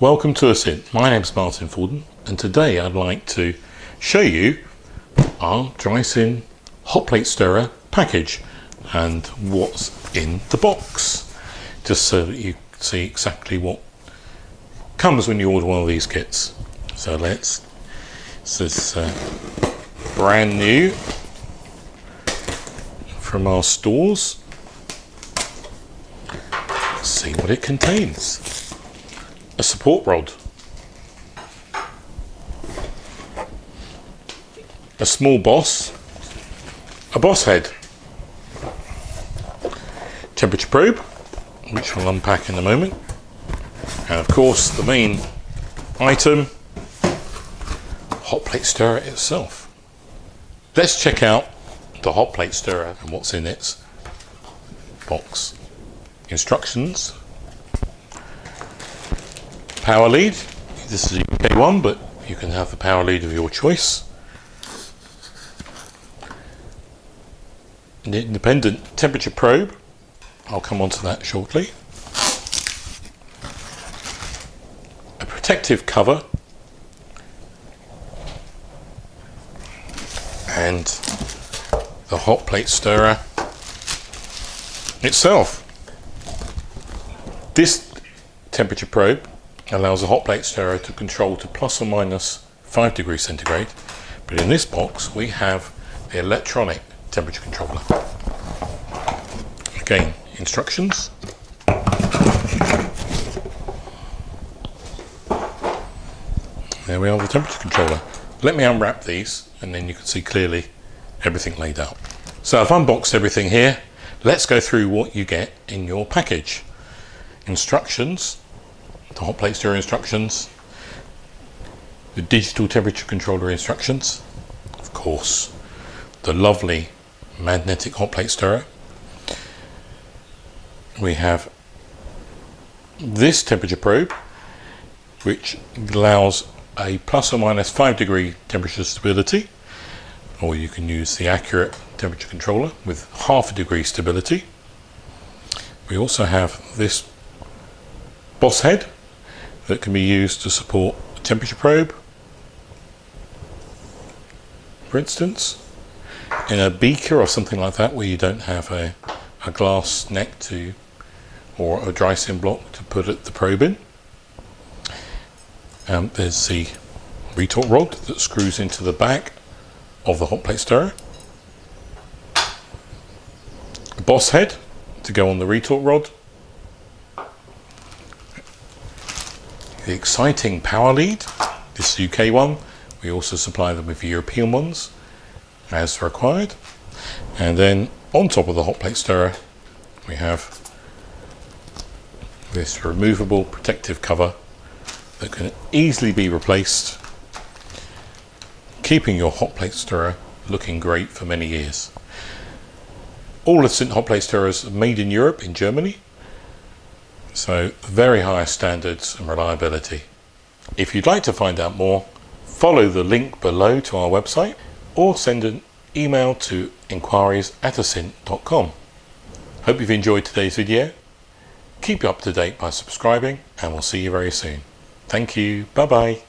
Welcome to Asynt. My name's Martyn Fordham, and today I'd like to show you our Asynt Hotplate Stirrer package and what's in the box, just so that you see exactly what comes when you order one of these kits. So this is brand new from our stores. Let's see what it contains. A support rod, a small boss, a boss head, temperature probe, which we'll unpack in a moment, and of course the main item, hot plate stirrer itself. Let's check out the hot plate stirrer and what's in its box. Instructions. Power lead. This is a UK one, but you can have the power lead of your choice. An independent temperature probe. I'll come on to that shortly. A protective cover. And the hot plate stirrer itself. This temperature probe allows a hot plate stirrer to control to plus or minus 5 degrees centigrade, but in this box we have the electronic temperature controller. Again, instructions. There we are, the temperature controller. Let me unwrap these and then you can see clearly everything laid out. So I've unboxed everything here. Let's go through what you get in your package. Instructions. The hot plate stirrer instructions, the digital temperature controller instructions, of course the lovely magnetic hot plate stirrer. We have this temperature probe which allows a plus or minus 5 degree temperature stability, or you can use the accurate temperature controller with half a degree stability. We also have this boss head that can be used to support a temperature probe, for instance, in a beaker or something like that where you don't have a glass neck to, or a Asynt block to put the probe in. There's the retort rod that screws into the back of the hot plate stirrer. A boss head to go on the retort rod. The exciting power lead, this UK one. We also supply them with European ones as required. And then on top of the hot plate stirrer we have this removable protective cover that can easily be replaced, keeping your hot plate stirrer looking great for many years. All Asynt hot plate stirrers are made in Europe, in Germany. So very high standards and reliability. If you'd like to find out more, follow the link below to our website or send an email to enquiries@asynt.com. Hope you've enjoyed today's video. Keep up to date by subscribing and we'll see you very soon. Thank you. Bye bye.